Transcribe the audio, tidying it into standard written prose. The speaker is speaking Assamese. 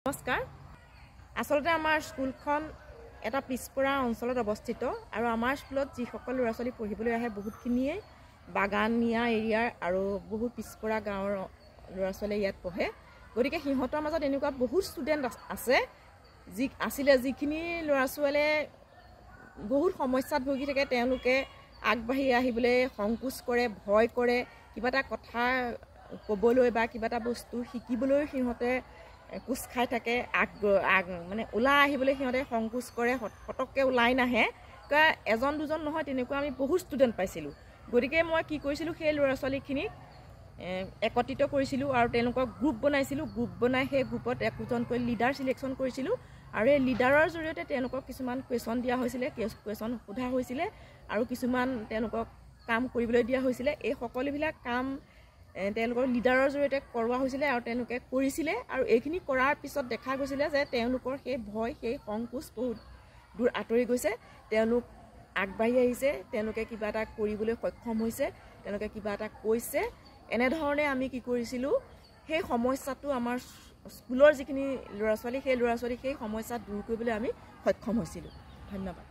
নমস্কাৰ আসলতে আমাৰ স্কুলখন এটা পিছপৰা অঞ্চলত অৱস্থিত আৰু আমাৰ স্কুলত যি সকল ল'ৰা ছোৱালী পঢ়িবলৈ আহে বহুতখিনিয়ে বাগানীয়া এৰিয়াৰ আৰু বহুত পিছপৰা গাঁৱৰ ল'ৰা ছোৱালী ইয়াত পঢ়ে গতিকে সিহঁতৰ মাজত এনেকুৱা বহুত ষ্টুডেণ্ট আছে যিখিনি ল'ৰা ছোৱালীয়ে বহুত সমস্যাত ভুগি থাকে তেওঁলোকে আগবাঢ়ি আহিবলৈ সংকোচ কৰে ভয় কৰে কিবা এটা কথা ক'বলৈ বা কিবা এটা বস্তু শিকিবলৈ সিহঁতে কুছ খাই থাকে মানে ওলাই আহিবলৈ সিহঁতে সংকোচ কৰে ফটককৈ ওলাই নাহে এজন দুজন নহয় তেনেকুৱা আমি বহুত ষ্টুডেণ্ট পাইছিলোঁ গতিকে মই কি কৰিছিলোঁ সেই ল'ৰা ছোৱালীখিনিক একত্ৰিত কৰিছিলোঁ আৰু তেওঁলোকক গ্ৰুপ বনাইছিলোঁ গ্ৰুপ বনাই সেই গ্ৰুপত একোজনকৈ লিডাৰ চিলেকশ্যন কৰিছিলোঁ আৰু এই লিডাৰৰ জৰিয়তে তেওঁলোকক কিছুমান কুৱেশ্যন দিয়া হৈছিলে কুৱেশ্যন সোধা হৈছিলে আৰু কিছুমান তেওঁলোকক কাম কৰিবলৈ দিয়া হৈছিলে এই সকলোবিলাক কাম তেওঁলোকৰ লিডাৰৰ জৰিয়তে কৰোৱা হৈছিলে আৰু তেওঁলোকে কৰিছিলে আৰু এইখিনি কৰাৰ পিছত দেখা গৈছিলে যে তেওঁলোকৰ সেই ভয় সেই সংকোচ বহুত দূৰ আঁতৰি গৈছে তেওঁলোক আগবাঢ়ি আহিছে তেওঁলোকে কিবা এটা কৰিবলৈ সক্ষম হৈছে তেওঁলোকে কিবা এটা কৈছে এনেধৰণে আমি কি কৰিছিলোঁ সেই সমস্যাটো আমাৰ স্কুলৰ যিখিনি ল'ৰা ছোৱালী সেই ল'ৰা ছোৱালী সেই সমস্যা দূৰ কৰিবলৈ আমি সক্ষম হৈছিলোঁ ধন্যবাদ